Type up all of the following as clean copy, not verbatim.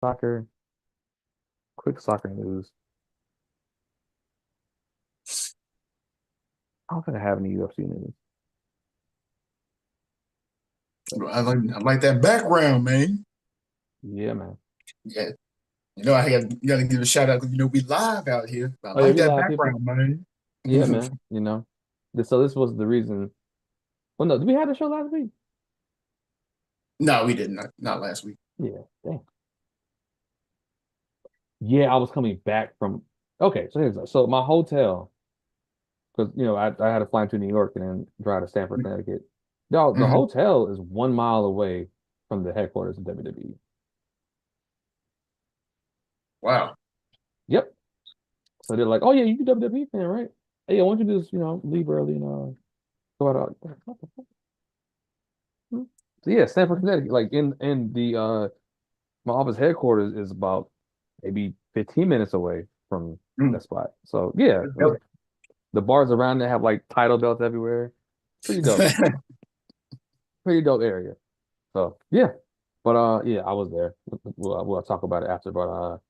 Soccer, quick soccer news. I don't think I have any UFC news. I like that background, man. Yeah, man. Yeah, I gotta give a shout out because we live out here. I Oh yeah, like we that live people. background, man. Yeah, man. So this was the reason. Well, no, did we have the show last week? No, we didn't. Not last week. Yeah. Dang. Yeah, I was coming back from. Okay, so my hotel, because I had to fly to New York and then drive to Stamford, Connecticut. No, the Hmm. hotel is 1 mile away from the headquarters of WWE. Wow. Yep. So they're like, "Oh yeah, you WWE fan, right? Hey, I want you to just leave early and go out." What the fuck? Hmm? So yeah, Stamford, Connecticut. Like in the my office headquarters is about maybe 15 minutes away from Mm. that spot. So yeah, the bars around there have like title belts everywhere. Pretty dope. Pretty dope area. So yeah. But yeah, I was there. We'll talk about it after. But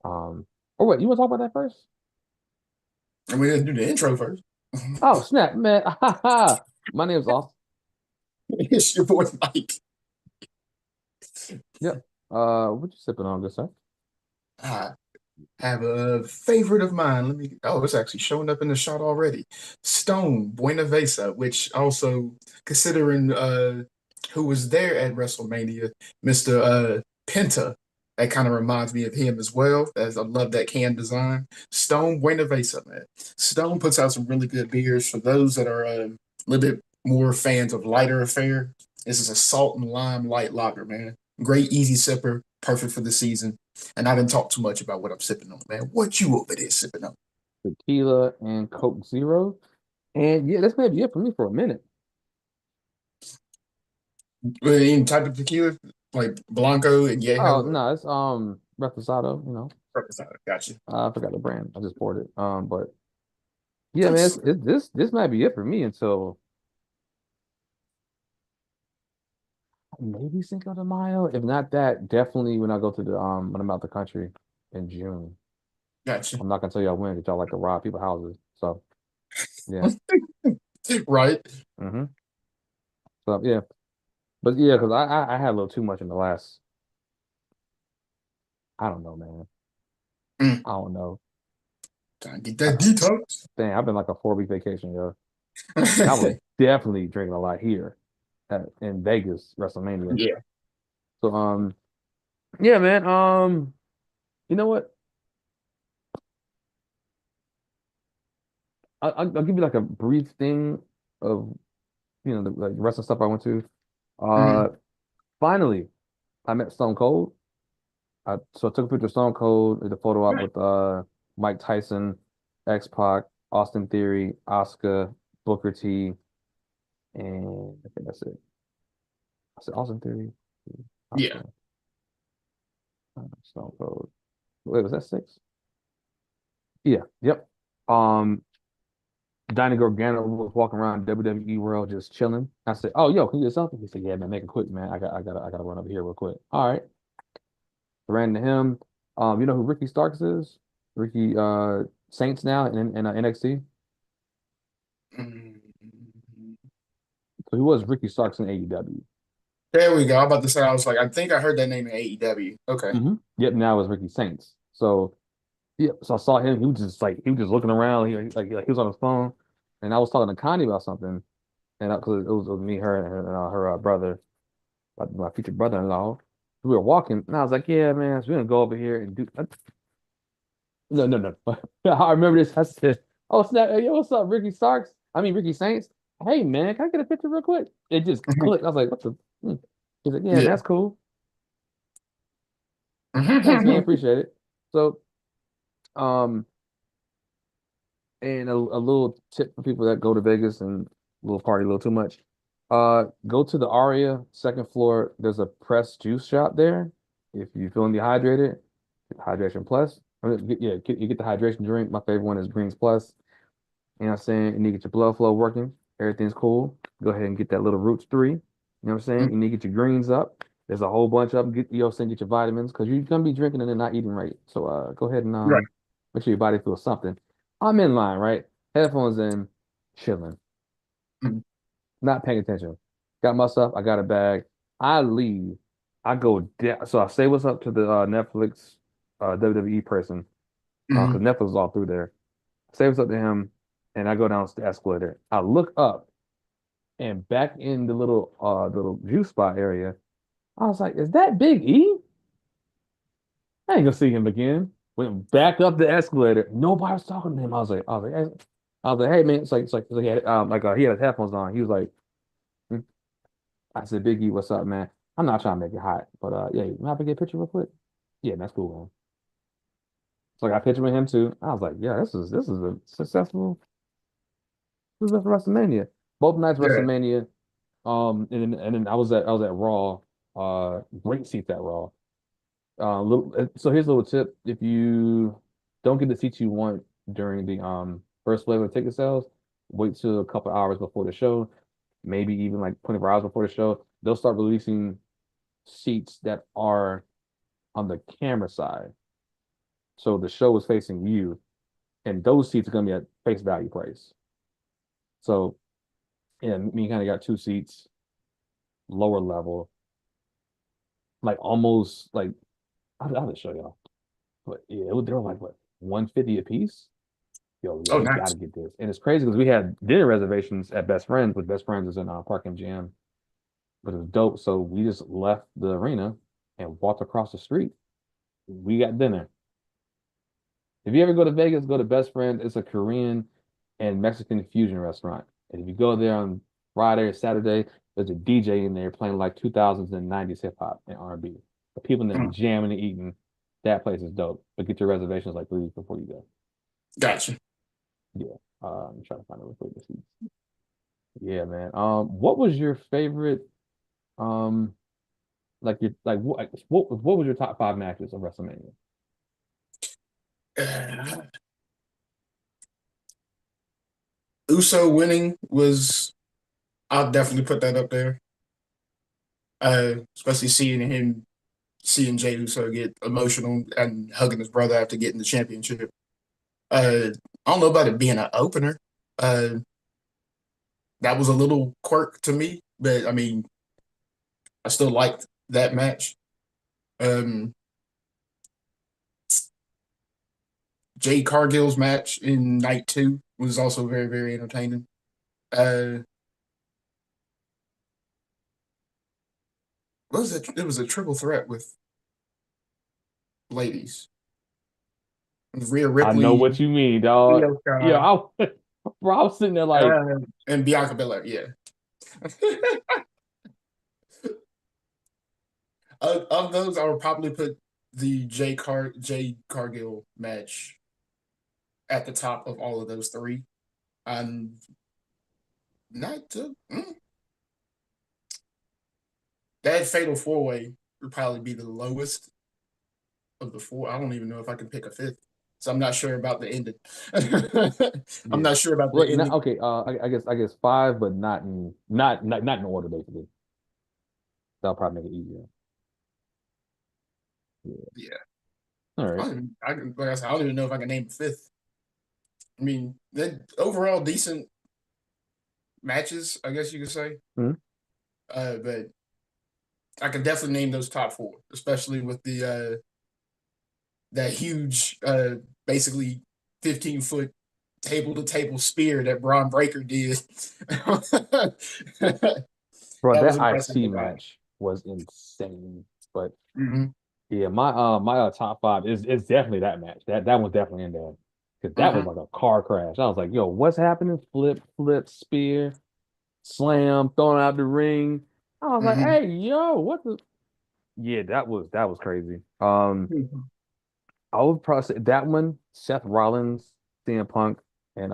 oh wait, you want to talk about that first? And we didn't do the intro first. Oh snap, man. My name's Austin. It's your boy Mike. Yep. What you sipping on, good sir? I have a favorite of mine. It's actually showing up in the shot already. Stone Buenavesa, which also considering who was there at WrestleMania, Mr. Penta. That kind of reminds me of him as well, as I love that can design. Stone Buenavesa, man. Stone puts out some really good beers for those that are a little bit more fans of lighter affair. This is a salt and lime light lager, man. Great, easy sipper, perfect for the season. And I didn't talk too much about what I'm sipping on, man. What you over there sipping on? Tequila and Coke Zero. And yeah, that's maybe it for me for a minute. Any type of tequila, like Blanco and Oh Yeho. no, it's Reposado, Gotcha. I forgot the brand. I just poured it. But yeah, man, Nice. this might be it for me until maybe Cinco de Mayo. If not that, definitely when I go to the when I'm out the country in June. Gotcha. I'm not gonna tell y'all when because y'all like to rob people's houses. So yeah. Right. hmm So yeah. But yeah, because I had a little too much in the last, I don't know, man. Mm. I don't know. Time to get I, that detox. dang, I've been like a 4 week vacation, yo. And I was definitely drinking a lot here in Vegas, WrestleMania. Yeah. So yeah, man. You know what? I'll give you like a brief thing of the like wrestling stuff I went to. Hmm. Uh, Finally, I met Stone Cold. So I took a picture of Stone Cold, did a photo op with Mike Tyson, X-Pac, Austin Theory, Asuka, Booker T, and I think that's it. I said Austin Theory, Yeah. Asuka, Stone Cold. Wait, was that six? Yeah, yep. Um, Johnny Gargano was walking around WWE World just chilling. I said, "Oh, yo, can you do something?" He said, "Yeah, man, make it quick, man. I gotta run over here real quick." All right, ran to him. You know who Ricky Starks is? Ricky Saints now in NXT. Mm. So he was Ricky Starks in AEW. There we go. I'm about to say, I was like, I think I heard that name in AEW. Okay. Yep, now it's Ricky Saints. So yeah, so I saw him. He was just looking around. He was on his phone, and I was talking to Connie about something, and because it was me, her, and her brother, my future brother-in-law. We were walking, and I was like, "Yeah, man, so we're gonna go over here and do." No, no, no. I remember this. I said, "Oh snap! Hey, yo, what's up, Ricky Starks? I mean Ricky Saints. Hey, man, can I get a picture real quick?" It just Mhm. clicked. I was like, "What the?" Hmm. He's like, "Yeah, man, Yeah. that's cool. Thanks, man. Mhm. Appreciate it." So, um, and a little tip for people that go to Vegas and a little party a little too much. Go to the Aria second floor. There's a pressed juice shop there. If you're feeling dehydrated, get Hydration Plus. You get the hydration drink. My favorite one is Greens Plus. You know what I'm saying? You need to get your blood flow working. Everything's cool. Go ahead and get that little Roots 3. You know what I'm saying? You need to get your greens up. There's a whole bunch of them. Saying get your vitamins because you're gonna be drinking and then not eating right. So go ahead and Right. make sure your body feels something. I'm in line, right? Headphones in, chilling, Mhm. not paying attention. Got my stuff. I got a bag. I leave. I go down. So I say what's up to the Netflix WWE person because Mhm. Netflix is all through there. Say what's up to him, and I go down the escalator. I look up and back in the little juice spot area. I was like, "Is that Big E?" I ain't gonna see him again. Went back up the escalator. Nobody was talking to him. Hey man, it's like he had he had his headphones on. He was like, "Hmm." I said, Biggie, what's up, man? I'm not trying to make it hot, but yeah, you have to get a picture real quick. Yeah, that's cool, man. So I got a picture with him too. I was like, yeah, this is a successful WrestleMania. Both nights Yeah. WrestleMania. And then I was at Raw. Great seats at Raw. So here's a little tip: if you don't get the seats you want during the first wave of ticket sales, wait till a couple hours before the show, maybe even like 24 hours before the show. They'll start releasing seats that are on the camera side, so the show is facing you, and those seats are gonna be at face value price. So yeah, me kind of got two seats, lower level, like almost like I'll just show y'all. But yeah, they were like what 150 a piece. Yo, yeah, Oh, you got to nice. get this. And it's crazy because we had dinner reservations at Best Friends, but Best Friends is in Park MGM, but it was dope. So we just left the arena and walked across the street. We got dinner. If you ever go to Vegas, go to Best Friends. It's a Korean and Mexican fusion restaurant. And if you go there on Friday or Saturday, there's a DJ in there playing like 2000s and 90s hip hop and R&B. The people in there Mm. jamming and eating. That place is dope. But get your reservations like 3 weeks before you go. Gotcha. Yeah. I'm trying to find a real quick. Yeah, man. What was your favorite? Um, what was your top five matches of WrestleMania? Uso winning was, I'll definitely put that up there. Especially seeing Jey Uso get emotional and hugging his brother after getting the championship. I don't know about it being an opener. Uh, that was a little quirk to me, but I mean, I still liked that match. Um, Jade Cargill's match in night two was also very, very entertaining. Uh, what was it? It was a triple threat with ladies. Rhea I know what Ripley, you mean, dog. Io Yeah, Sky, bro, I was sitting there like, and Bianca Belair. Yeah. Of those, I would probably put the Jade Cargill match at the top of all of those three. I'm not to, that fatal four way would probably be the lowest of the four. I don't even know if I can pick a fifth. So I'm not sure about the ending. I'm yeah. not sure about the Well, not ending. okay. I guess five, but not in order basically. That'll probably make it easier. Yeah. Yeah. All I right. don't even, like I said, I don't even know if I can name a fifth. I mean, overall decent matches, I guess you could say. Mhm. But I can definitely name those top four, especially with the that huge, basically 15-foot table to table spear that Braun Breaker did. That Bro, was that impressive IC to watch. match was insane. But Hmm. yeah, my top five is definitely that match. That one's definitely in there because that was Hmm. like a car crash. I was like, yo, what's happening? Flip, spear, slam, throwing out the ring. I was like, Hmm. hey, yo, what the? Yeah, that was crazy. I would probably say that one, Seth Rollins, CM Punk, and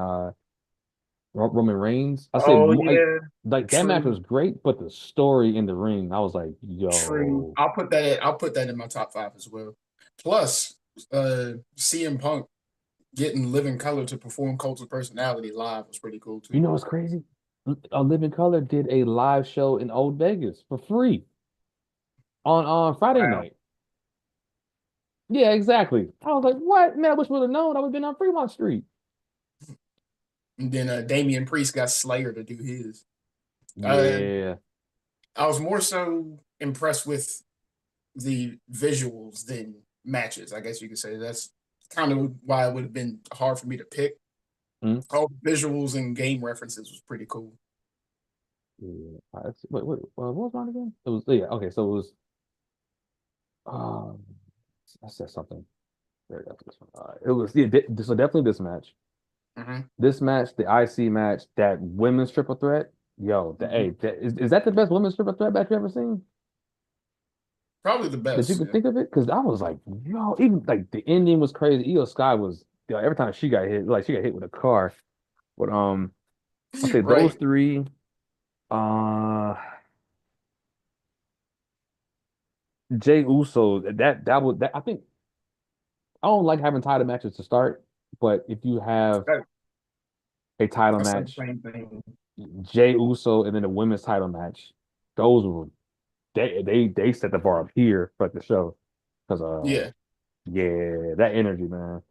Roman Reigns. I say Oh more yeah, like that match true, was great, but the story in the ring, I was like, true. yo, I'll put that in my top five as well. Plus, CM Punk getting Living Color to perform Cult of Personality live was pretty cool you too. know what's crazy? A Living Color did a live show in Old Vegas for free. on Friday Wow. night. Yeah, exactly. I was like, what? Man, I wish we would have known. I would have been on Fremont Street. And then Damian Priest got Slayer to do his. Uh, Yeah. I was more so impressed with the visuals than matches. I guess you could say that's kind of why it would have been hard for me to pick. Mhm. All the visuals and game references was pretty cool. Yeah. Wait. What was mine again? It was yeah. Okay, so it was. Um, I said something. There, that's this one. It was yeah. So definitely this match. Hmm. This match, the IC match, that women's triple threat. Yo, Hmm. is that the best women's triple threat match you ever seen? Probably the That you best. could Yeah. think of it? Because I was like, yo, even like the ending was crazy. Io Sky was, yo, every time she got hit, like she got hit with a car. But I'll say those Right. three. Uh, Jay Uso. That was that. I think I don't like having title matches to start, but if you have That- a title I said the match, same thing. Jay Uso, and then a women's title match, those were they set the bar up here for the show because Yeah. yeah, that energy, man.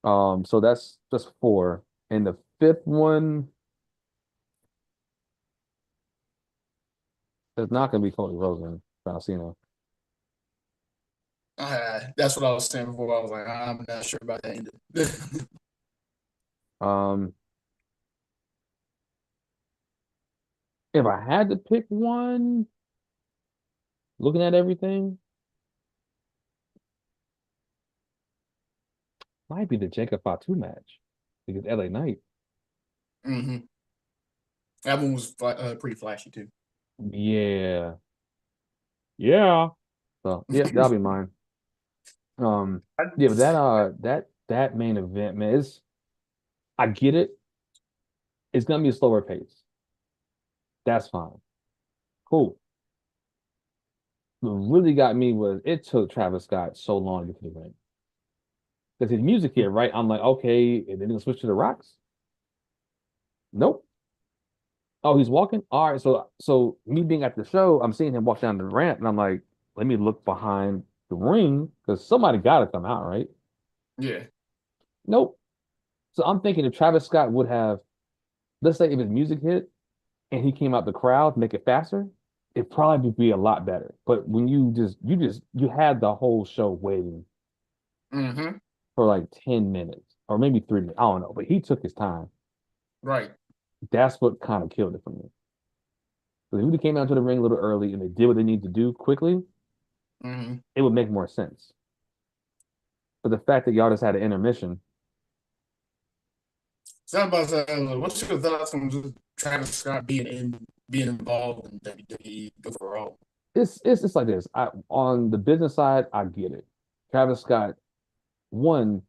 So that's four, and the fifth one is not gonna be Cody Rhodes and Valentino. That's what I was saying before. I was like, I'm not sure about that ending. Um, if I had to pick one, looking at everything, might be the Jacob Fatu match because LA Knight. Hmm. That one was pretty flashy too. Yeah, yeah. So yeah, that'll be mine. Um, yeah, but that main event, man, is I get it. It's gonna be a slower pace. That's fine. Cool. What really got me was it took Travis Scott so long to get to the ring. Because his music here, right? I'm like, okay, and then he'll switch to the rocks. Nope. Oh, he's walking. All right. So me being at the show, I'm seeing him walk down the ramp, and I'm like, let me look behind the ring because somebody got to come out, right? Yeah. Nope. So I'm thinking if Travis Scott would have, let's say if his music hit and he came out the crowd, make it faster, it probably would be a lot better. But when you had the whole show waiting Hmm. for like 10 minutes or maybe 3 minutes. I don't know, but he took his time. Right. That's what kind of killed it for me. Because if he came out to the ring a little early and they did what they need to do quickly, Hmm. it would make more sense. But the fact that y'all just had an intermission, So I'm about to say, what's your thoughts on just Travis Scott being involved in WWE overall? it's like this. I on the business side, I get it. Travis Scott, one,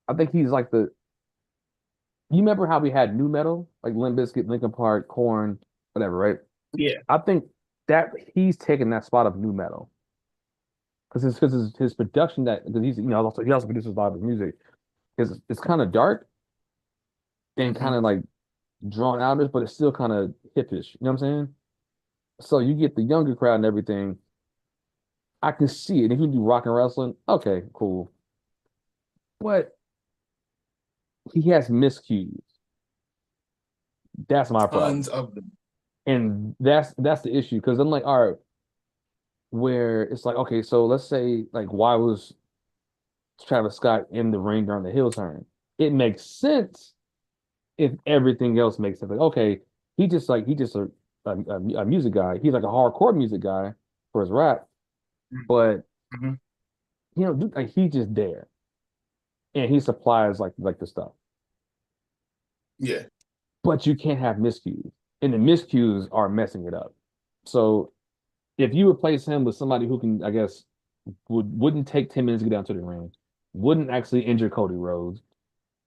I think he's like the you remember how we had new metal, like Limp Bizkit, Linkin Park, Korn, whatever, right? Yeah. I think that he's taking that spot of new metal. Because his production that because he's also he also produces a lot of his music. Is it's kind of dark and kind Hmm. of like drawn out, but it's still kind of hippish. You know what I'm saying? So you get the younger crowd and everything. I can see it. If you do rock and wrestling, okay, cool. But he has miscues. That's my problem. Tons of them. And that's the issue. Because I'm like, all right, where it's like, okay, so let's say like why was Travis Scott in the ring during the heel turn? It makes sense if everything else makes sense. Like, okay, he just a music guy. He's like a hardcore music guy for his rap, but Hmm. dude, like he's just there and he supplies like the stuff. Yeah. But you can't have miscues, and the miscues are messing it up. So if you replace him with somebody who can, I guess, wouldn't take 10 minutes to get down to the ring, wouldn't actually injure Cody Rhodes,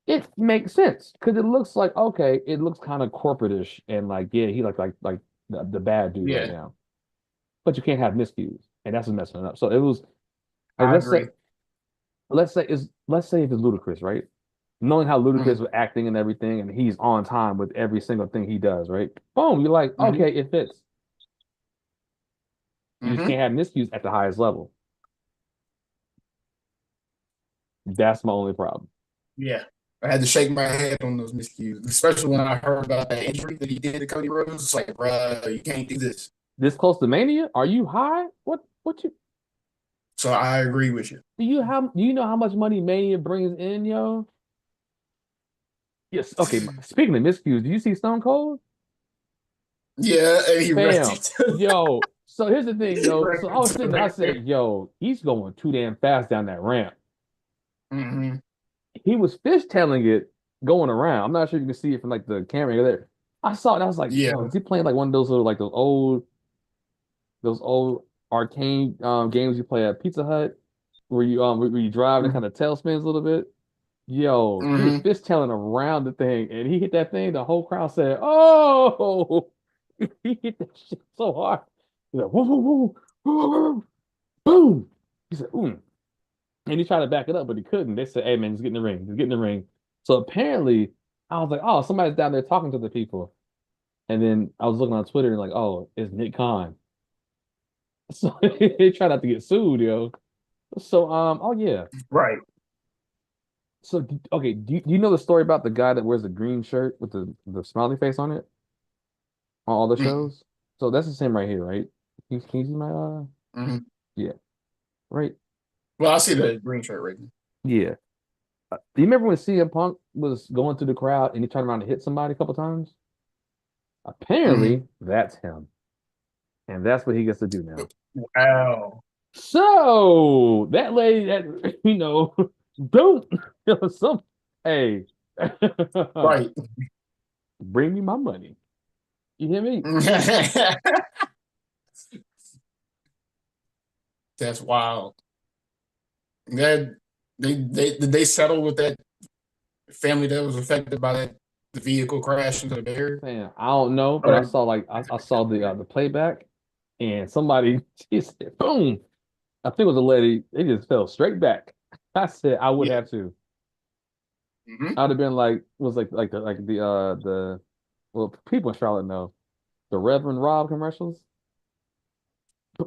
it makes sense because it looks like okay, it looks kind of corporate-ish and like yeah, he like the bad dude right Yeah. now. But you can't have miscues, and that's what's messing it up. So it was like I agree. let's say if it's Ludacris, right? Knowing how Ludacris Hmm. was acting and everything, and he's on time with every single thing he does, right? Boom, you're like, Hmm. okay, it fits. You just Hmm. can't have miscues at the highest level. That's my only problem. Yeah. I had to shake my head on those miscues, especially when I heard about that injury that he did to Cody Rhodes. It's like, bruh, you can't do this. This close to Mania? Are you high? What you So I agree with you. do you know how much money Mania brings in, yo? Yes. Okay. Speaking of miscues, do you see Stone Cold? Yeah, and he wrecked Fam, it. yo. So here's the thing, He yo. So wrecked I it was too sitting there, I right there. said, yo, he's going too damn fast down that ramp. Hmm. He was fishtailing it going around. I'm not sure you can see it from like the camera there. I saw it, and I was like, Yeah. yo, is he playing like one of those little like those old arcade games you play at Pizza Hut where you drive and it kind of tail spins a little bit? Yo, he was Hmm. fishtailing around the thing and he hit that thing. The whole crowd said, "Oh!" He hit that shit so hard. He's like, "Woo, woo, woo, woo, woo, boom!" He said, "Ooh," and he tried to back it up, but he couldn't. They said, "Hey man, just get in the ring. Just get in the ring." So apparently, I was like, "Oh, somebody's down there talking to the people." And then I was looking on Twitter and like, "Oh, it's Nick Khan." So they try not to get sued, yo. So oh yeah. Right. So okay, do you know the story about the guy that wears the green shirt with the smiley face on it on all the Mm-hmm. shows? So that's the same right here, right? Can you see my Hmm. yeah, right? Well, I see the green shirt right now. Yeah. Do you remember when CM Punk was going through the crowd and he turned around and hit somebody a couple times? Hmm. Apparently, that's him. And that's what he gets to do now. Wow. So that lady that don't some hey Right. bring me my money. You hear me? That's wild. That they did they settle with that family that was affected by that the vehicle crash into the barrier? Man, I don't know, but I Or saw like I saw the playback and somebody she said boom. I think it was a lady, they just fell straight back. I said I would yeah. have to. Hmm. I'd have been like was like the well people in Charlotte know the Reverend Rob commercials.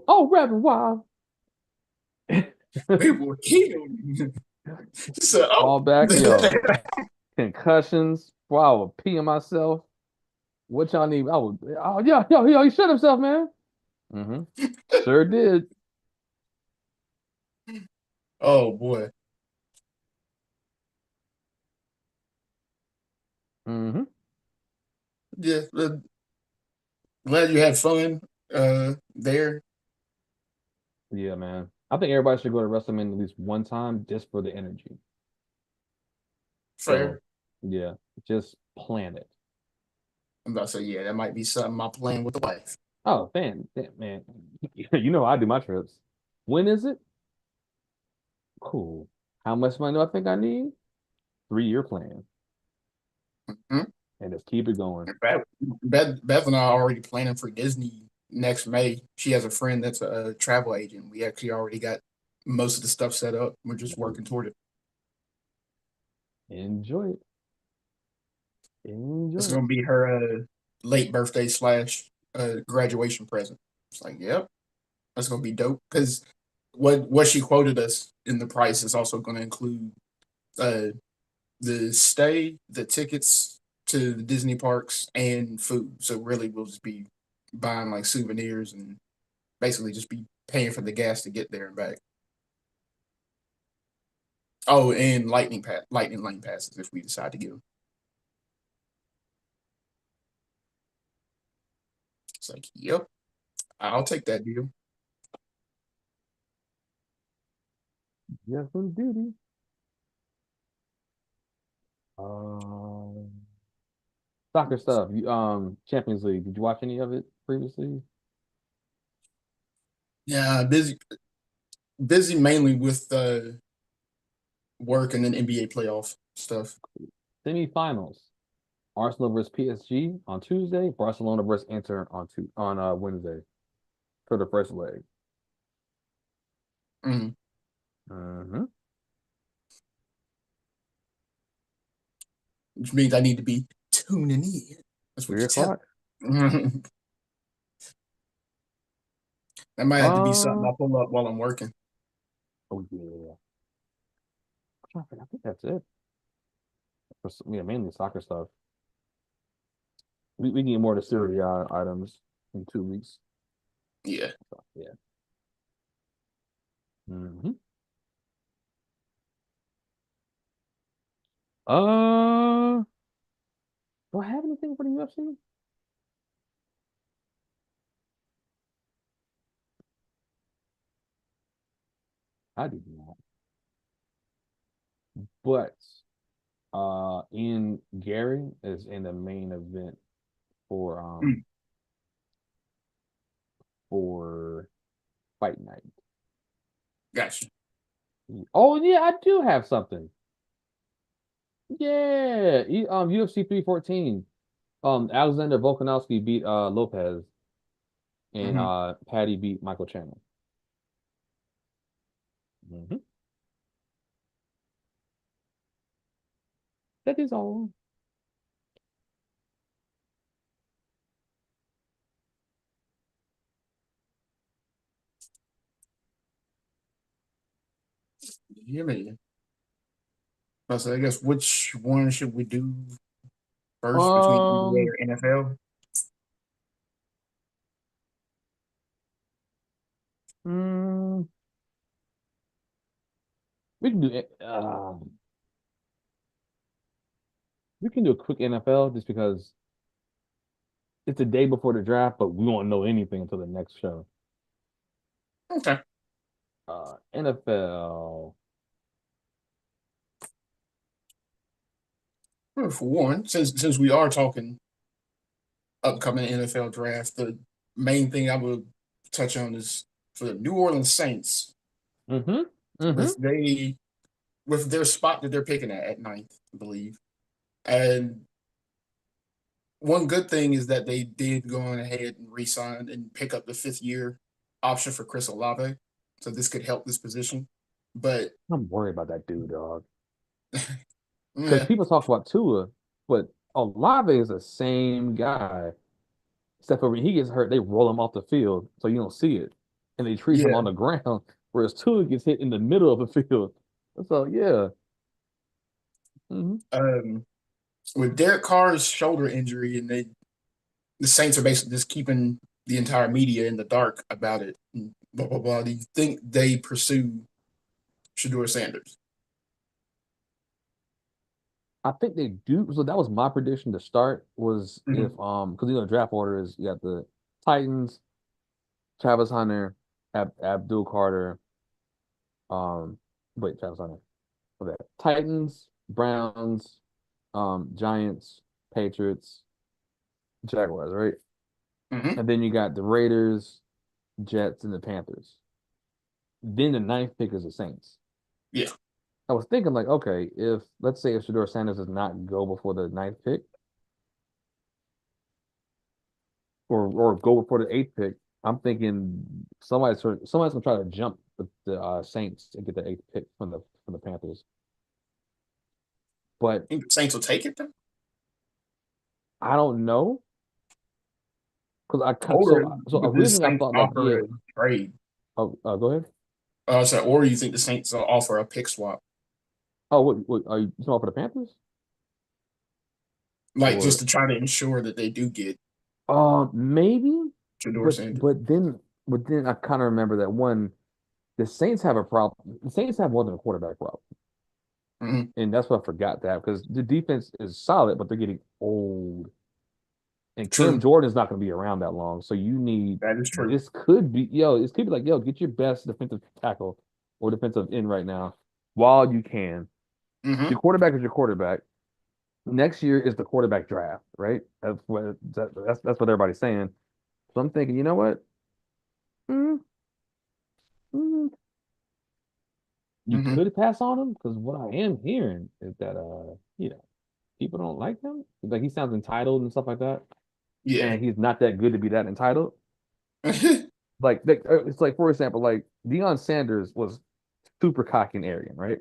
Oh, Reverend Rob. We were killed. So, oh. Fall back, yo. Concussions. Wow, I would pee on myself. What y'all need? I would oh yeah, yo, he shot himself, man. Mm-hmm. Sure did. Oh boy. Mm-hmm. Yeah. Glad you had fun there. Yeah, man. I think everybody should go to WrestleMania at least one time just for the energy. So, Fair. yeah, just plan it. I'm about to say, yeah, that might be something I plan with the wife. Oh, man, you know how I do my trips. When is it? Cool. How much money do I think I need? 3-year plan, Hmm. and just keep it going. Beth and I are already planning for Disney next May. She has a friend that's a travel agent. We actually already got most of the stuff set up. We're just Ooh, working toward it. enjoy it. It's Enjoy it. gonna be her late birthday slash graduation present. It's like, yep, that's gonna be dope. Because what she quoted us in the price is also gonna include uh the stay, the tickets to the Disney parks, and food. So really, we'll just be buying like souvenirs and basically just be paying for the gas to get there and back. Oh, and lightning lane passes if we decide to get them. It's like, yep, I'll take that deal. Yes, indeed. Um, soccer stuff. You Champions League. Did you watch any of it previously? Yeah, busy mainly with work and then NBA playoff stuff. Semifinals. Arsenal versus PSG on Tuesday. Barcelona versus Inter on Wednesday for the first leg. Mhm. Mm-hmm. Which means I need to be tuning in. That's what Three you tell o'clock. me. That might have to be something Uh, I pull up while I'm working. oh yeah. I think that's it. Yeah, mainly soccer stuff. We can get more to Serie A items in 2 weeks. Yeah. So, yeah. Hmm. Do I have anything for the UFC? I do not. But Ian Gary is in the main event for Mm, for fight night. gotcha. Oh yeah, I do have something. Yeah, UFC 314. Alexander Volkanovski beat Lopez, and Hmm. Patty beat Michael Chandler. Hmm. That is all. Yeah, man. So I guess which one should we do first between NBA Um, or NFL? mm, we can do it. We can do a quick NFL just because it's the day before the draft, but we won't know anything until the next show. Okay. NFL. Well, for one, since we are talking upcoming NFL draft, the main thing I would touch on is for the New Orleans Saints Mm-hmm. Mm-hmm. with they with their spot that they're picking at ninth, I believe. And one good thing is that they did go on ahead and re-sign and pick up the 5th year option for Chris Olave. So this could help this position. But I'm worried about that dude, dog. Because yeah, people talk about Tua, but Olave is the same guy. Except for when he gets hurt, they roll him off the field so you don't see it. And they treat him yeah. on the ground, whereas Tua gets hit in the middle of the field. So yeah. Hmm. Um, with Derek Carr's shoulder injury, and the Saints are basically just keeping the entire media in the dark about it. And blah blah blah. Do you think they pursue Shador Sanders? I think they do. So that was my prediction to start was if Hmm. because draft order is you got the Titans, Travis Hunter, Abdul Carter, um wait, Travis Hunter. Okay. Titans, Browns, Giants, Patriots, Jaguars, right? Hmm. And then you got the Raiders, Jets, and the Panthers. Then the ninth pick is the Saints. Yeah. I was thinking like, okay, if let's say if Shador Sanders does not go before the ninth pick, or go before the eighth pick, I'm thinking somebody's gonna try to jump the Saints and get the eighth pick from the Panthers. But Think the Saints will take it then? I don't know because Or so would the originally I Saints thought like yeah. offer a trade? Oh, go ahead. So, or you think the Saints will offer a pick swap? Oh, what are you talking about for the Panthers? Like just Or to try to ensure that they do get maybe, Shador but Sanders. but then I kind of remember that one. The Saints have a problem. The Saints have more than a quarterback problem, Hmm. and that's what I forgot that because the defense is solid, but they're getting old, and Cam True. Jordan is not going to be around that long. So you need That is true. this could be this could be like get your best defensive tackle or defensive end right now while you can. Hmm. Your quarterback is your quarterback. Next year is the quarterback draft, right? That's what everybody's saying. So I'm thinking, you know what? Mm, mm, you Hmm. could pass on him because what I am hearing is that people don't like him. Like he sounds entitled and stuff like that, Yeah. and he's not that good to be that entitled. It's like for example, like Deion Sanders was super cocky and arrogant, right?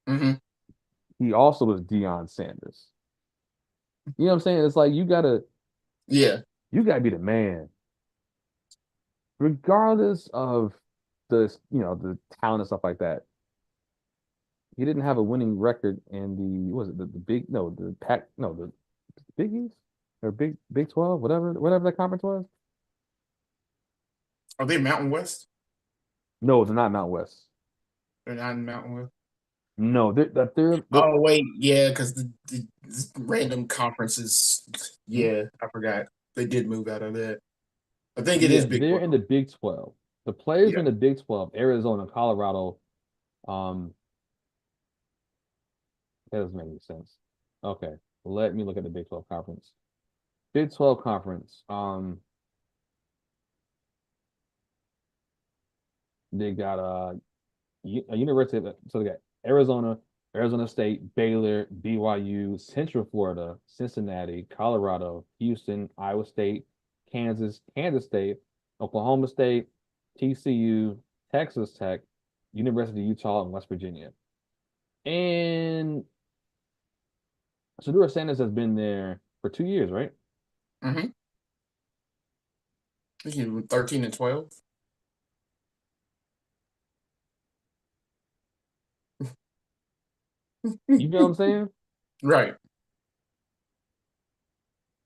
Hmm. He also was Deion Sanders. You know what I'm saying? It's like Yeah. you gotta be the man. regardless of the talent and stuff like that, he didn't have a winning record in the was it the big no the pack no the Big East or Big 12 whatever that conference was. Are they Mountain West? No, they're not Mountain West. They're not in Mountain West. No, they're Oh wait, yeah, because the random conferences. Yeah, I forgot. They did move out of that. I think it yeah is Big they're in 12. the Big 12. The players Yeah. in the Big 12, Arizona, Colorado, um, that doesn't make any sense. Okay, let me look at the Big 12 conference. Big 12 conference. They got a university. So they got Arizona, Arizona State, Baylor, BYU, Central Florida, Cincinnati, Colorado, Houston, Iowa State, Kansas State, Oklahoma State, TCU, Texas Tech, University of Utah, and West Virginia. And Shedeur Sanders has been there for 2 years, right? Mm-hmm. 13 and 12. You know what I'm saying? Right.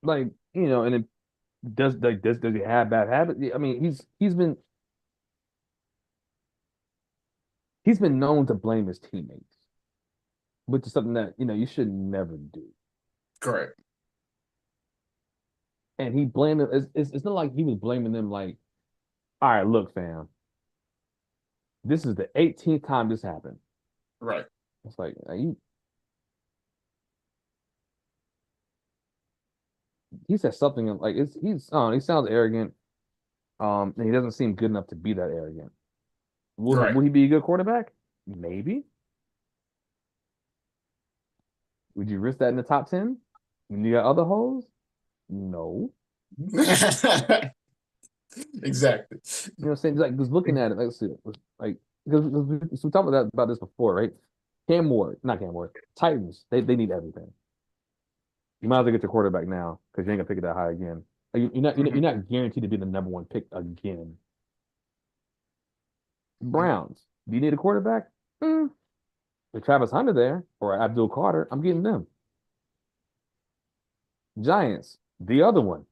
Like, and it does he have bad habits? Yeah, I mean, he's been known to blame his teammates, which is something that you should never do. Correct. And he blamed them. It's not like he was blaming them like, all right, look, fam, this is the 18th time this happened. Right. It's like you. He said something like he sounds arrogant. And he doesn't seem good enough to be that arrogant. Right. Will he be a good quarterback? Maybe. Would you risk that in the top 10? When you got other holes? No. Exactly. You know what I'm saying? Like just looking at it, let's see, like because we talked about this before, right? Not Cam Ward, Titans, they need everything. You might as well get your quarterback now because you ain't gonna pick it that high again. You're not guaranteed to be the number one pick again. Browns, do you need a quarterback? With Travis Hunter there or Abdul Carter, I'm getting them. Giants, the other one.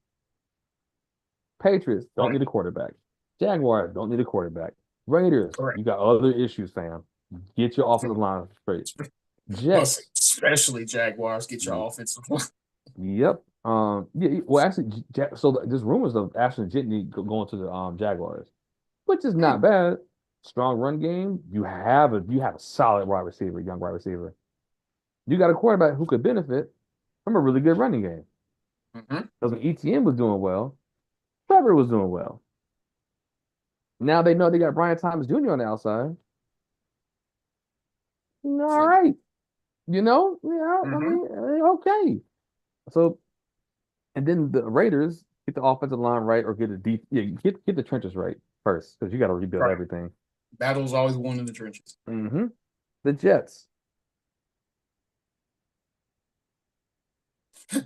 Patriots don't Right. need a quarterback. Jaguars don't need a quarterback. Raiders, Correct. you got other issues, fam. Get your offensive line straight. Jets, Especially Jaguars get your offensive line. yep. Yeah. Well, actually, so there's rumors of Ashton Jitney going to the Jaguars, which is not bad. Strong run game. You have a solid wide receiver, young wide receiver. You got a quarterback who could benefit from a really good running game. Mm-hmm. Because when ETN was doing well, Trevor was doing well. Now they know they got Brian Thomas Jr. on the outside. All right. Yeah, I Mm-hmm. mean, okay. So, and then the Raiders get the offensive line right or get the deep, yeah, get the trenches right first because you got to rebuild Right. everything. Battle's always won in the trenches. hmm The Jets,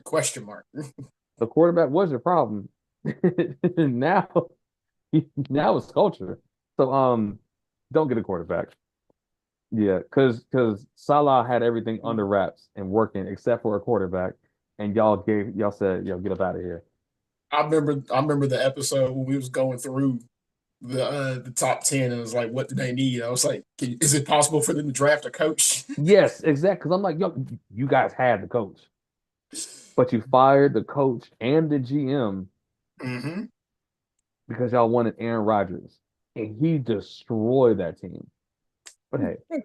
Question mark. the quarterback was your problem. Now, now it's culture. So, don't get a quarterback. Yeah, because Salah had everything under wraps and working except for a quarterback, and y'all said, yo, get up out of here. I remember the episode when we was going through the top 10 and it was like, what do they need? I was like, is it possible for them to draft a coach? Yes, exactly. Because I'm like, yo, you guys had the coach, but you fired the coach and the GM Mm-hmm. because y'all wanted Aaron Rodgers, and he destroyed that team. But hey,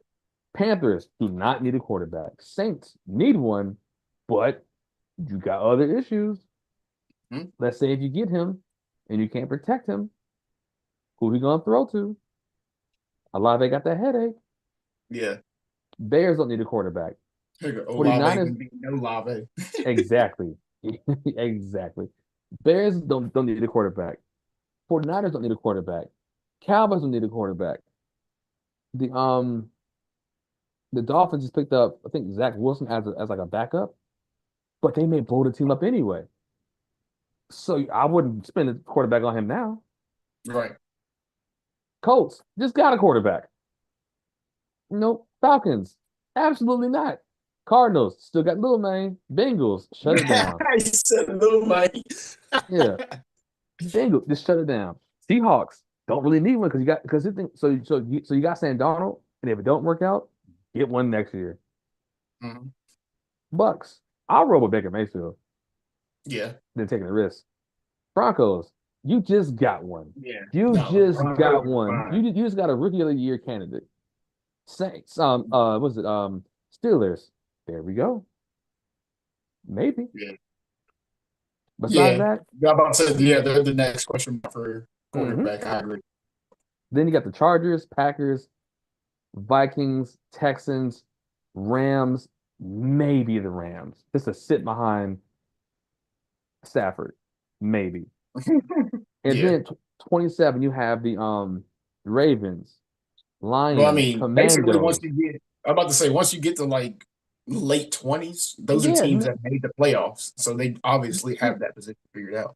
Panthers do not need a quarterback. Saints need one, but you got other issues. Mm-hmm. Let's say if you get him and you can't protect him, who he gonna throw to? Olave got that headache. Yeah. Bears don't need a quarterback. Olave 49ers, would be no Lave. exactly. Exactly. Bears don't need a quarterback. 49ers don't need a quarterback. Cowboys don't need a quarterback. The um the Dolphins just picked up, I think, Zach Wilson as like a backup, but they may blow the team up anyway. So I wouldn't spend a quarterback on him now. Right. Colts just got a quarterback. Nope. Falcons, absolutely not. Cardinals still got Little Man. Bengals shut it down. I said little money. Yeah, Bengals just shut it down. Seahawks don't really need one because you got because you think so you got Sam Donald, and if it don't work out, get one next year. Mhm. Bucks, I'll roll with Baker Mayfield Yeah. than taking the risk. Broncos, you just got one. Yeah. You No, just Broncos got are one. fine. You just got a rookie of the year candidate. Saints, what's it? Steelers. There we go. Maybe. Yeah. Besides Yeah. that, I'm about to say, yeah, they're the next question for mhm. quarterback. I agree. Then you got the Chargers, Packers, Vikings, Texans, Rams, maybe the Rams. Just to sit behind Stafford, maybe. And Yeah. then 27, you have the Ravens, Well, I Lions, mean, basically, Commandos. I'm about to say, once you get to like late 20s, those are Yeah, teams that made the playoffs. So they obviously yeah. have that position figured out.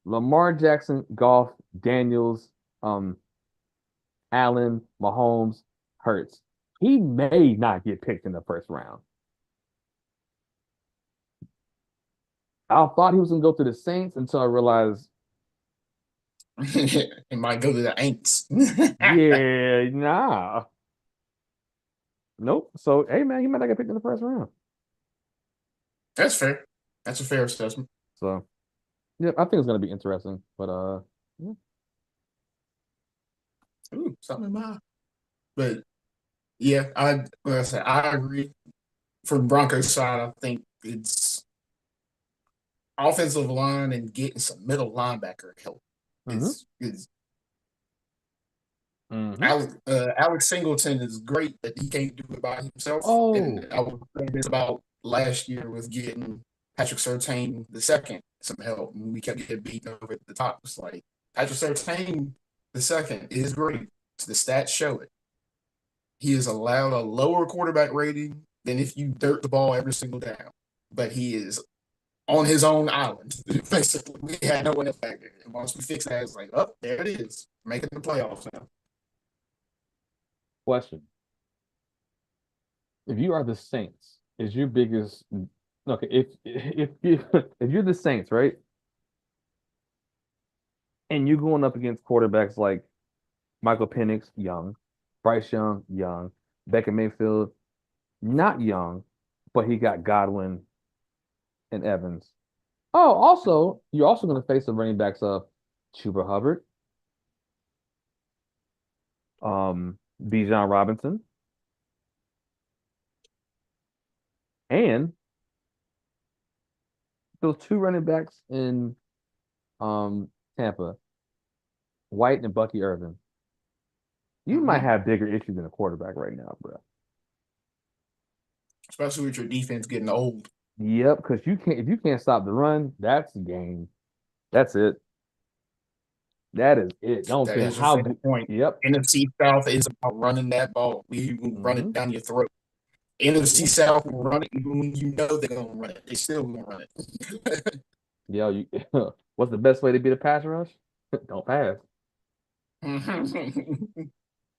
Lamar Jackson, Goff, Daniels, um, Allen, Mahomes, Hurts. He may not get picked in the first round. I thought he was gonna go to the Saints until I realized, It might go to the Aints. yeah, nah, nope. So, hey man, he might not get picked in the first round. That's fair. That's a fair assessment. So, yeah, I think it's gonna be interesting. But yeah. Ooh, something in my eye. But yeah, like I said, I agree. For Broncos side, I think it's offensive line and getting some middle linebacker help Mm-hmm. is Mm-hmm. Alex Singleton is great, but he can't do it by himself. And Oh, I was saying this about last year with getting Patrick Surtain the second some help, and we kept getting beaten over at the top. It's like Patrick Surtain the second is great. The stats show it. He is allowed a lower quarterback rating than if you dirt the ball every single down, but he is on his own island. Basically, we had no one else back there. And once we fixed that, it's like, oh, there it is, making the playoffs now. question. If you are the Saints, is your biggest okay, if you if you're the Saints, right? And you're going up against quarterbacks like Michael Penix, young, Bryce Young, young, Beckham Mayfield, not young, but he got Godwin and Evans. Oh, also, you're also going to face the running backs of Chuba Hubbard, Bijan Robinson, and those two running backs in um Tampa, White and Bucky Irvin. You might Mm-hmm. have bigger issues than a quarterback right now, bro. Especially with your defense getting old. Yep, because you can't if you can't stop the run, that's the game. That's it. That is it. Don't That care is a how fair good. point. Yep. NFC South is about running that ball. We will run Hmm. it down your throat. NFC Yeah. South will run it even when you know they're gonna run it. They still gonna run it. Yeah. You. What's the best way to beat a pass rush? Don't pass.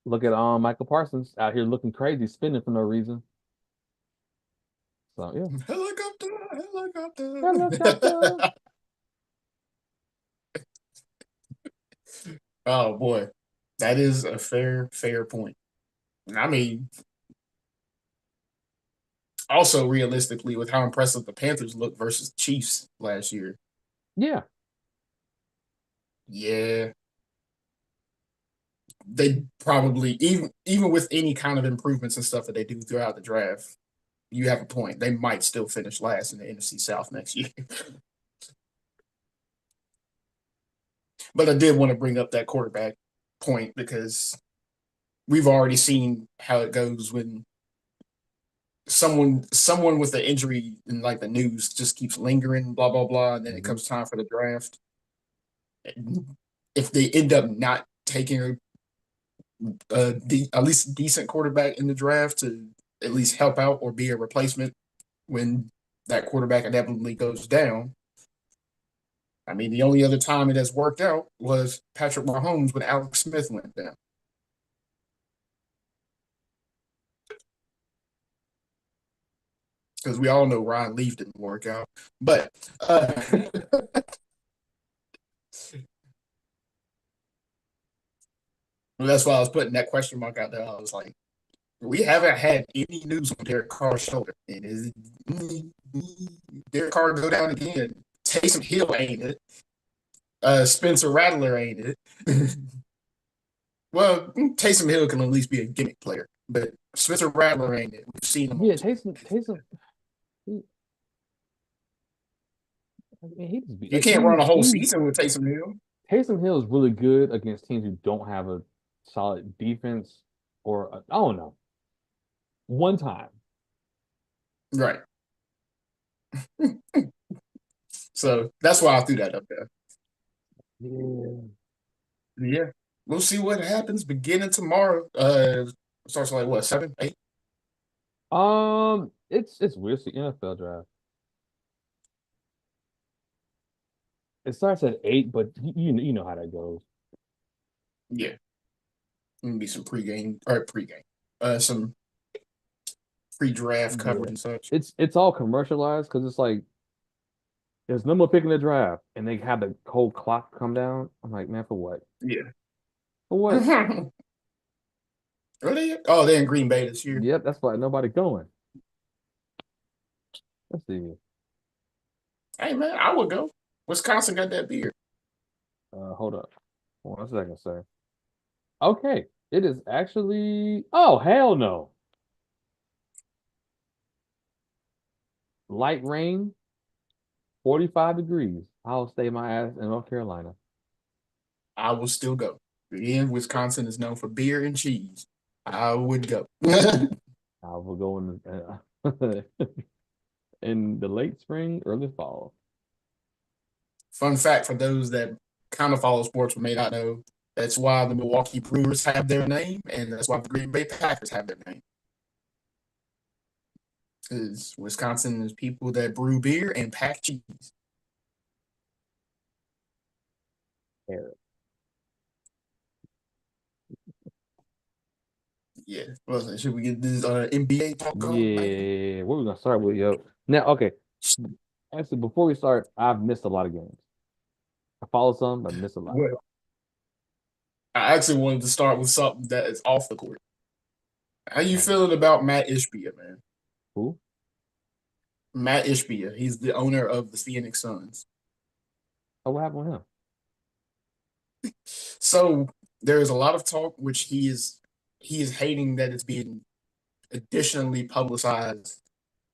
Look at Michael Parsons out here looking crazy, spinning for no reason. So yeah. Helicopter, helicopter. Helicopter. Oh boy, that is a fair point. I mean, also realistically, with how impressive the Panthers looked versus the Chiefs last year, Yeah. yeah, they probably even with any kind of improvements and stuff that they do throughout the draft, you have a point. They might still finish last in the NFC South next year. But I did want to bring up that quarterback point because we've already seen how it goes when someone with the injury in like the news just keeps lingering, blah blah blah, and then it Hmm. comes time for the draft. If they end up not taking at least a decent quarterback in the draft to at least help out or be a replacement when that quarterback inevitably goes down. I mean, the only other time it has worked out was Patrick Mahomes when Alex Smith went down. because we all know Ryan Leaf didn't work out. But that's why I was putting that question mark out there. I was like, we haven't had any news on Derek Carr's shoulder. And is Derek Carr go down again? Taysom Hill ain't it. Spencer Rattler ain't it. Well, Taysom Hill can at least be a gimmick player, but Spencer Rattler ain't it. We've seen him. Yeah, Taysom. I mean, he just be You like, can't run a whole season with Taysom Hill. Taysom Hill is really good against teams who don't have a solid defense, or I don't know. One time, Right. So that's why I threw that up there. yeah. Yeah. We'll see what happens beginning tomorrow. Starts like what, 7, 8? It's weird. It's the NFL draft. It starts at 8, but you know how that goes. Yeah. Gonna be some some pre-draft coverage and such. It's all commercialized because it's like there's no more picking the draft, and they have the whole clock come down. I'm like, man, for what? Yeah. For what? Really? Oh, they're in Green Bay this year. Yep, that's why nobody going. Let's see. Hey man, I would go. Wisconsin got that beer. Hold up. 1 second, sir. Okay, it is actually. Oh hell no! Light rain, 45 degrees. I'll stay my ass in North Carolina. I will still go. And Wisconsin is known for beer and cheese. I would go. I will go in the late spring, early fall. Fun fact for those that kind of follow sports but may not know, that's why the Milwaukee Brewers have their name, and that's why the Green Bay Packers have their name. Because Wisconsin is people that brew beer and pack cheese. Fair. Yeah. Well, should we get this NBA talk going? Yeah, what we gonna start with, yo? Now, okay. Actually, before we start, I've missed a lot of games. I follow some, but I missed a lot. Well, I actually wanted to start with something that is off the court. How you feeling about Matt Ishbia, man? Who? Matt Ishbia. He's the owner of the Phoenix Suns. Oh, what happened with him? So there's a lot of talk, which he is hating that it's being additionally publicized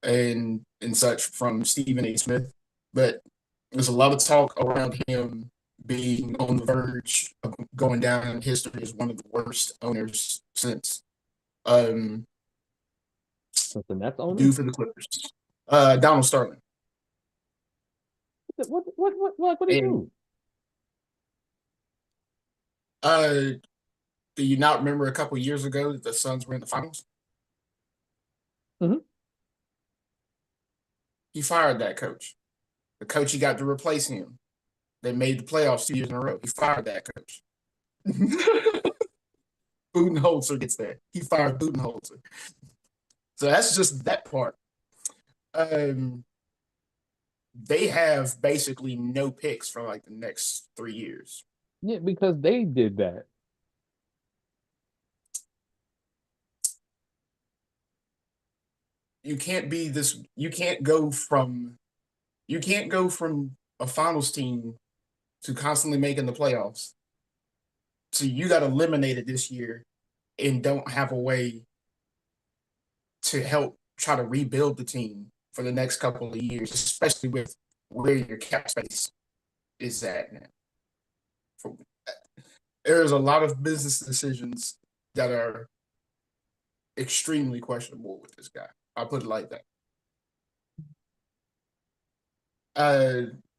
and such from Stephen A. Smith. But there's a lot of talk around him being on the verge of going down in history as one of the worst owners since Since the Nets owner? due for the Clippers. Donald Sterling. What did he do? Do you not remember a couple years ago that the Suns were in the finals? Mm-hmm. He fired that coach. The coach he got to replace him. They made the playoffs 2 years in a row. He fired that coach. Budenholzer gets there. He fired Budenholzer. So that's just that part. They have basically no picks for like the next 3 years. Yeah, because they did that. You can't be this. You can't go from a finals team to constantly making the playoffs. So you got eliminated this year and don't have a way to help try to rebuild the team for the next couple of years, especially with where your cap space is at now. There's a lot of business decisions that are extremely questionable with this guy. I'll put it like that.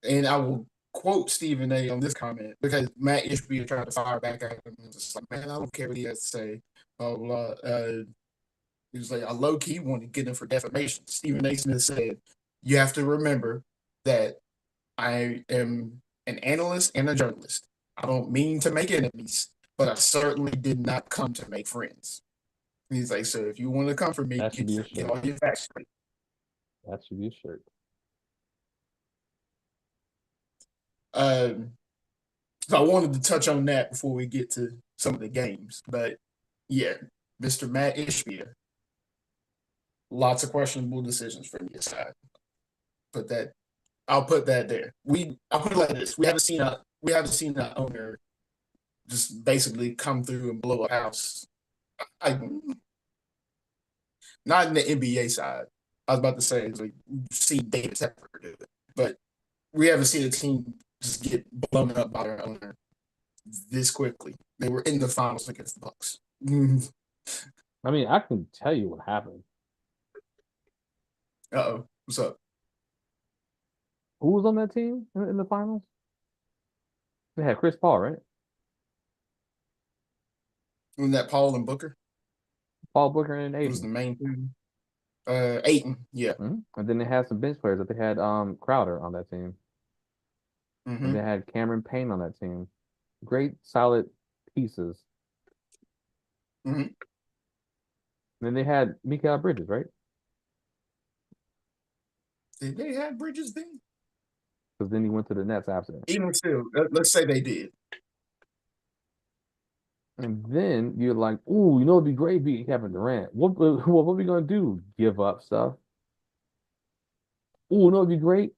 And I will quote Stephen A. on this comment because Matt Ishbia tried to fire back at him and just like, man, I don't care what he has to say. Blah, blah, blah. He was like, I low key want to get him for defamation. Stephen A. Smith said, you have to remember that I am an analyst and a journalist. I don't mean to make enemies, but I certainly did not come to make friends. He's like, so if you want to come for me, get all your facts straight. That should be a shirt. So I wanted to touch on that before we get to some of the games. But yeah, Mr. Matt Ishbia, lots of questionable decisions from his side. Put that I'll put that there. I'll put it like this. We haven't seen an owner just basically come through and blow a house. I, not in the NBA side. I was about to say like we see David Tepper do it, but we haven't seen a team just get blown up by their owner this quickly. They were in the finals against the Bucks. I mean, I can tell you what happened. Uh-oh. What's up? Who was on that team in the finals? They had Chris Paul, right? Wasn't that Paul and Booker? Paul Booker and Was the Aiden. main two? Aiton, yeah. And then they had some bench players that they had Crowder on that team. And Mm-hmm. they had Cameron Payne on that team. Great, solid pieces. Mm-hmm. Then they had Mikal Bridges, right? Did they have Bridges then? Because then he went to the Nets after. Even still, let's say they did. And then you're like, ooh, you know, it'd be great beating Kevin Durant. What are we gonna do? Give up stuff? Ooh, you know, it'd be great.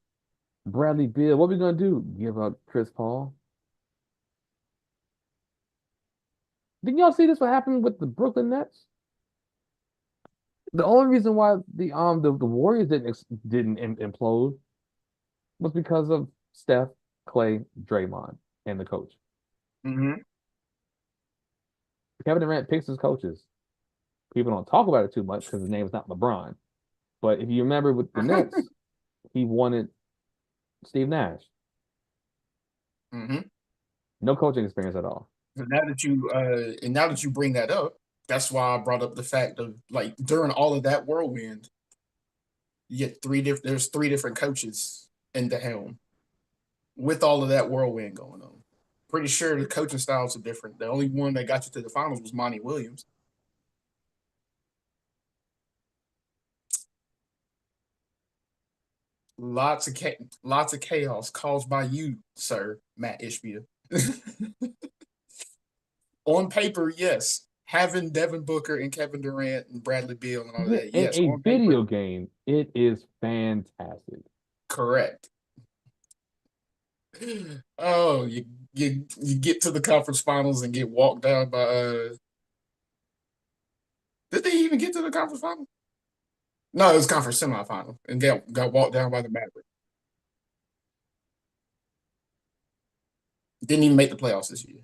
Bradley Beal. What are we gonna do? Give up Chris Paul? Didn't y'all see this? What happened with the Brooklyn Nets? The only reason why the Warriors didn't implode was because of Steph, Clay, Draymond, and the coach. Mm-hmm. Kevin Durant picks his coaches. People don't talk about it too much because his name is not LeBron. But if you remember with the Nets, he wanted Steve Nash. Mm-hmm. No coaching experience at all. Now that you bring that up, that's why I brought up the fact of like during all of that whirlwind, you get there's three different coaches in the helm with all of that whirlwind going on. Pretty sure the coaching styles are different. The only one that got you to the finals was Monty Williams. Lots of chaos caused by you, sir, Matt Ishbia. On paper, yes. Having Devin Booker and Kevin Durant and Bradley Beal and all of Yeah, that, in yes, a on paper, video game, it is fantastic. correct. Oh, you get to the conference finals and get walked down by did they even get to the conference final? No, it was conference semifinal and got walked down by the Mavericks. Didn't even make the playoffs this year.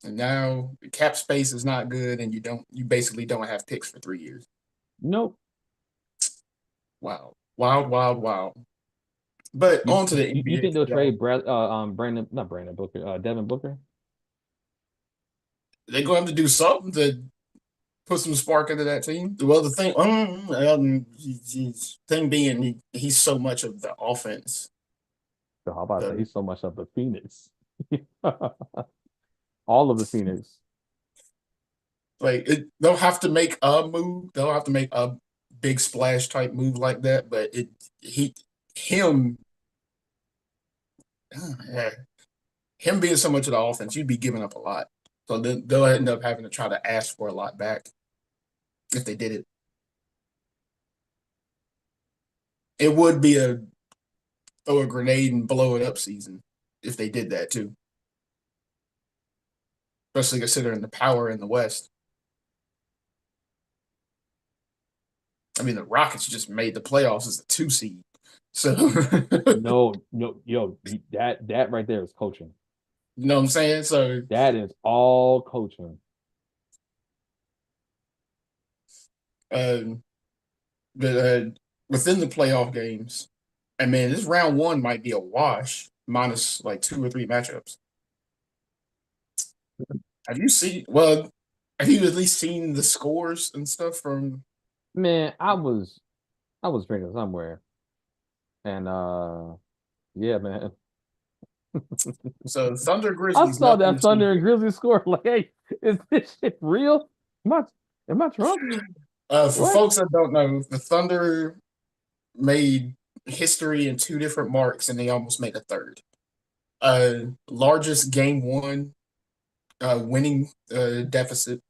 And now the cap space is not good and you basically don't have picks for 3 years. Nope. Wow. Wild, wild, wild. But You on to the you NBA, think they'll y'all. trade Brandon, not Brandon Booker, Devin Booker? They're going to have to do something to put some spark into that team. Well, the thing, thing being, he's so much of the offense. So how about that? The He's so much of the Phoenix. All of the Phoenix. they'll have to make a move. They'll have to make a big splash type move like that. But him, yeah, him being so much of the offense, you'd be giving up a lot. So they'll end up having to try to ask for a lot back if they did it. It would be a throw a grenade and blow it up season if they did that too. Especially considering the power in the West. I mean, the Rockets just made the playoffs as a 2 seed. So No, no, yo, that right there is coaching. you know what I'm saying? So That is all coaching. um but within the playoff games, and man, this round one might be a wash, minus like two or three matchups. Have you at least seen the scores and stuff from Man, I was drinking somewhere, and yeah, man, So Thunder I Grizzlies, saw nothing that to see Thunder and here. Grizzlies score. Like, hey, is this shit real? Am I am I drunk? For What? folks that don't know, the Thunder made history in two different marks, and they almost made a third. Largest game one winning deficit.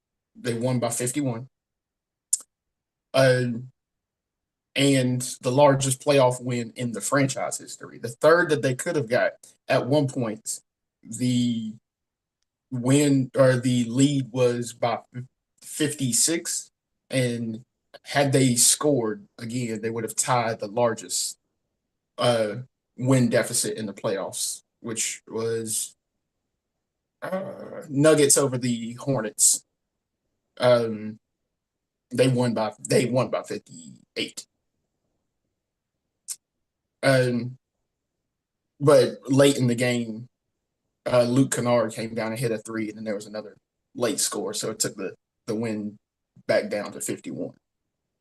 They won by 51. Uh, and the largest playoff win in the franchise history. The third that they could have got at one point, the win or the lead was by 56. And had they scored again, they would have tied the largest uh, win deficit in the playoffs, which was Nuggets over the Hornets. Um, they won by 58. Um, but late in the game, Luke Kennard came down and hit a three, and then there was another late score, so it took the win back down to 51.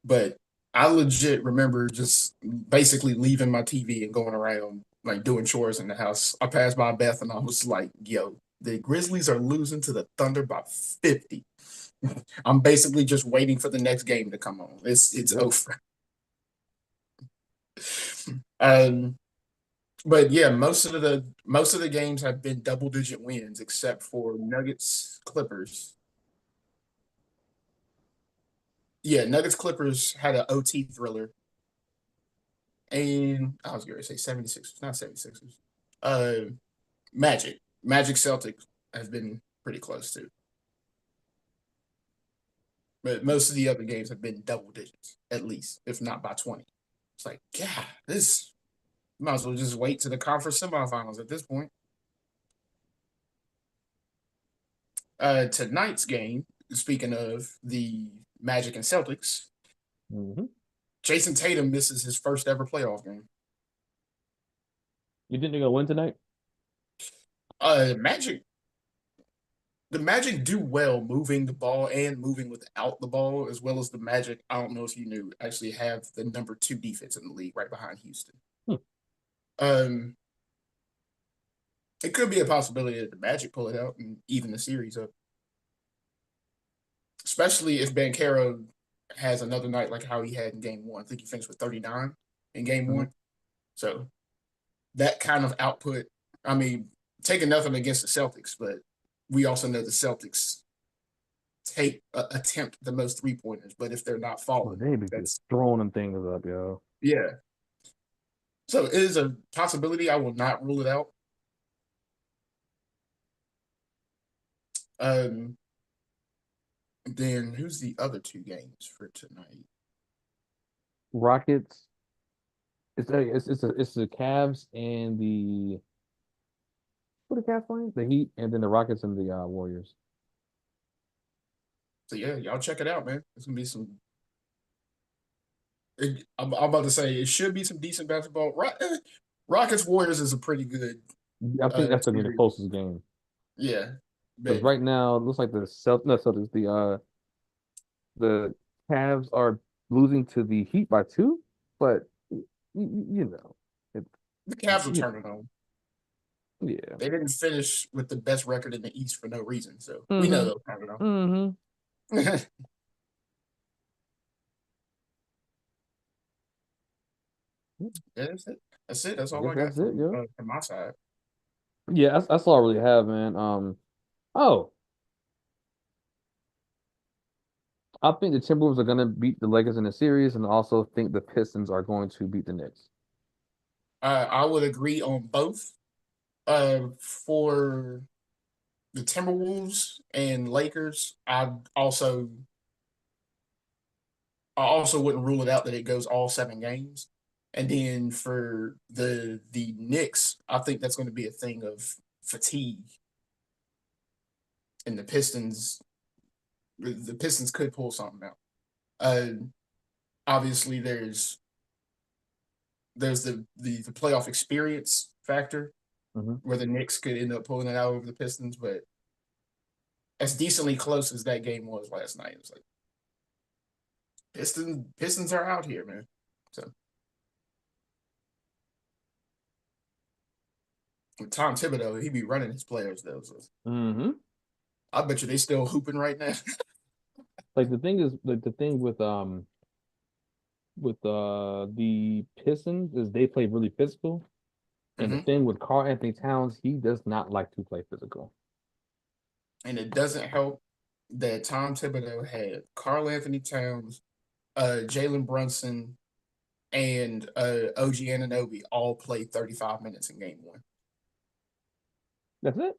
But I legit remember just basically leaving my TV and going around like doing chores in the house. I passed by Beth and I was like, "Yo, the Grizzlies are losing to the Thunder by 50." I'm basically just waiting for the next game to come on. It's Yep. over. Um, but yeah, most of the games have been double digit wins except for Nuggets Clippers. Yeah, Nuggets Clippers had an OT thriller, and I was going to say 76ers, not 76ers. Uh, Magic Celtics have been pretty close too, but most of the other games have been double digits at least, if not by 20. It's like, yeah, this might as well just wait to the conference semifinals at this point. Tonight's game, speaking of the Magic and Celtics, Hmm. Jason Tatum misses his first ever playoff game. You think they're gonna win tonight? Magic, the Magic do well moving the ball and moving without the ball, as well as the Magic. I don't know if you knew, actually have the number two defense in the league, right behind Houston. Hmm. Um, it could be a possibility that the Magic pull it out and even the series up, especially if Banchero has another night like how he had in Game One. I think he finished with 39 in Game Hmm. One. So that kind of output, I mean, taking nothing against the Celtics, but we also know the Celtics attempt the most 3-pointers, but if they're not Well, falling, they be just that's throwing them things up, yo. yeah. So it is a possibility. I will not rule it out. Um, then who's the other two games for tonight? Rockets. It's the Cavs and the who the Cavs playing? The Heat, and then the Rockets and the Warriors. So yeah, y'all check it out, man. It's gonna be some. I'm about to say it should be some decent basketball. Rockets Warriors is a pretty good I think that's gonna be the series. closest game Yeah, because but right now it looks like Celtics, the Cavs are losing to the Heat by two, but you know, it, the Cavs will you turn it on. yeah. They didn't finish with the best record in the East for no reason, so we know Mm-hmm. they'll turn it on. Mm-hmm. Yeah, that's it. That's it. That's I all guess I got that's it, yo. from my side. Yeah, that's all I really have, man. Oh, I think the Timberwolves are gonna beat the Lakers in the series, and I also think the Pistons are going to beat the Knicks. I would agree on both. For the Timberwolves and Lakers, I also wouldn't rule it out that it goes all 7 games. And then for the Knicks, I think that's going to be a thing of fatigue. And the Pistons could pull something out. Uh, Obviously, there's the playoff experience factor Hmm. where the Knicks could end up pulling it out over the Pistons, but as decently close as that game was last night, it was like Pistons are out here, man. So With Tom Thibodeau, he be running his players though. So Mm-hmm. I bet you they still hooping right now. Like the thing is, like the thing with the Pistons is they play really physical, and the Hmm. thing with Karl Anthony Towns, he does not like to play physical. And it doesn't help that Tom Thibodeau had Karl Anthony Towns, Jalen Brunson, and OG Anunoby all play 35 minutes in game one. That's it.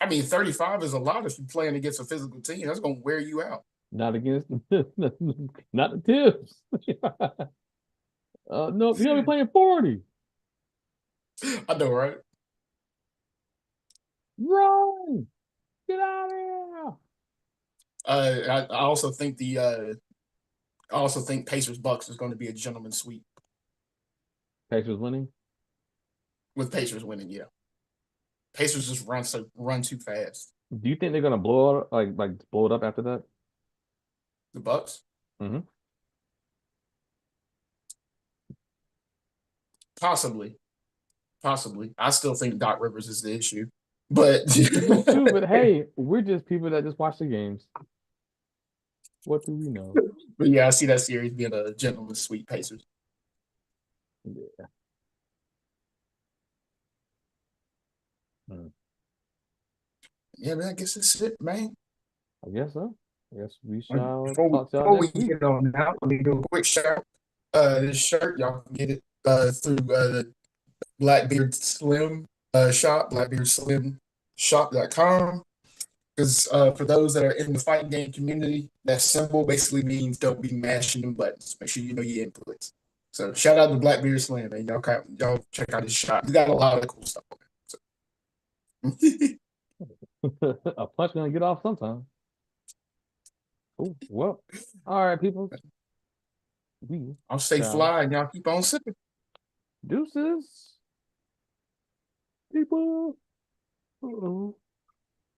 I mean, 35 is a lot if you're playing against a physical team. That's going to wear you out. Not against, not the tips. No, you know we're playing 40. I know, right? Run! Get out of here! I also think I also think Pacers Bucks is going to be a gentleman's sweep Pacers winning. with Pacers winning. Yeah, Pacers just run too fast. Do you think they're gonna blow it like blow it up after that? The Bucks Mm-hmm. possibly, possibly. I still think Doc Rivers is the issue, but Me too, but hey, we're just people that just watch the games. What do we know? but yeah, I see that series being a gentleman's sweep. Pacers. Yeah. Hmm. Yeah, man. I guess that's it, man. I guess so. I guess we shall Before we, talk to y'all before we next week. get on out, let me do a quick shout. This shirt y'all can get it through the Blackbeard Slim shop, blackbeardslimshop.com. Because for those that are in the fighting game community, that symbol basically means don't be mashing them buttons. Make sure you know your inputs. So shout out to Blackbeard Slim, man. Y'all check out his shop. He got a lot of cool stuff on it. So. A punch gonna get off sometime. Oh, well. All right, people. We I'll stay shall fly and y'all keep on sipping. deuces. People. Uh-oh.